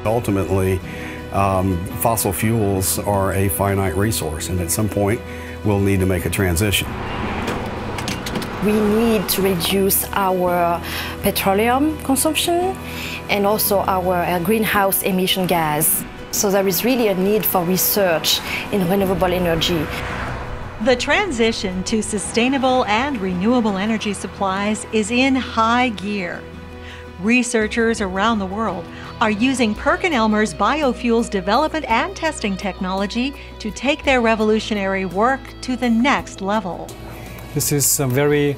Ultimately, fossil fuels are a finite resource, and at some point we'll need to make a transition. We need to reduce our petroleum consumption and also our greenhouse emission gas. So there is really a need for research in renewable energy. The transition to sustainable and renewable energy supplies is in high gear. Researchers around the world are using PerkinElmer's biofuels development and testing technology to take their revolutionary work to the next level. This is a very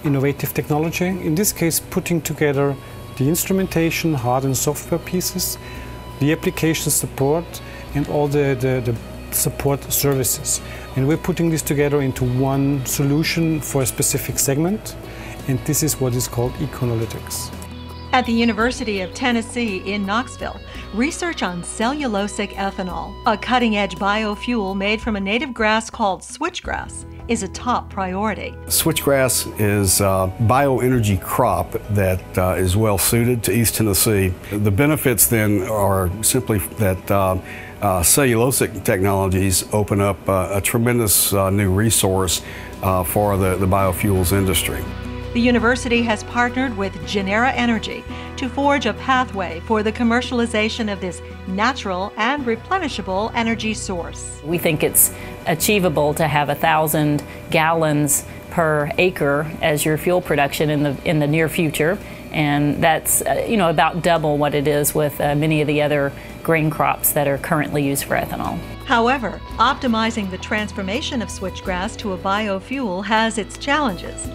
innovative technology, in this case putting together the instrumentation, hard and software pieces, the application support and all the support services. And we're putting this together into one solution for a specific segment, and this is what is called ecoanalytics. At the University of Tennessee in Knoxville, research on cellulosic ethanol, a cutting-edge biofuel made from a native grass called switchgrass, is a top priority. Switchgrass is a bioenergy crop that is well suited to East Tennessee. The benefits then are simply that cellulosic technologies open up a tremendous new resource for the biofuels industry. The university has partnered with Genera Energy to forge a pathway for the commercialization of this natural and replenishable energy source. We think it's achievable to have 1,000 gallons per acre as your fuel production in the near future, and that's about double what it is with many of the other grain crops that are currently used for ethanol. However, optimizing the transformation of switchgrass to a biofuel has its challenges.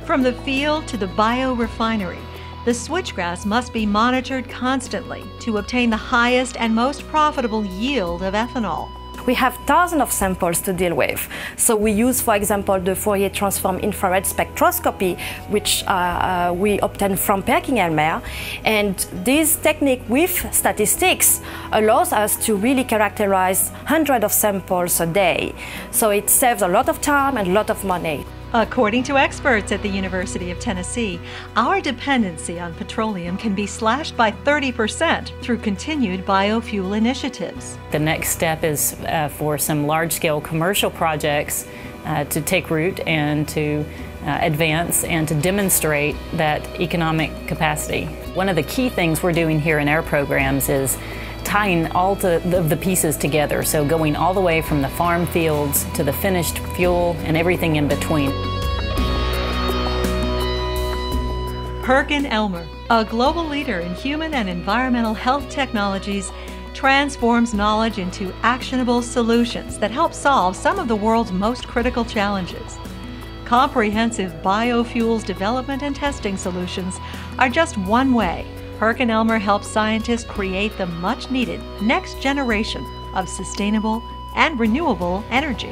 From the field to the biorefinery, the switchgrass must be monitored constantly to obtain the highest and most profitable yield of ethanol. We have thousands of samples to deal with. So we use, for example, the Fourier transform infrared spectroscopy, which we obtain from PerkinElmer. And this technique with statistics allows us to really characterize hundreds of samples a day. So it saves a lot of time and a lot of money. According to experts at the University of Tennessee, our dependency on petroleum can be slashed by 30% through continued biofuel initiatives. The next step is for some large-scale commercial projects to take root and to advance and to demonstrate that economic capacity. One of the key things we're doing here in our programs is tying all the pieces together, so going all the way from the farm fields to the finished fuel and everything in between. PerkinElmer, a global leader in human and environmental health technologies, transforms knowledge into actionable solutions that help solve some of the world's most critical challenges. Comprehensive biofuels development and testing solutions are just one way PerkinElmer helps scientists create the much-needed next generation of sustainable and renewable energy.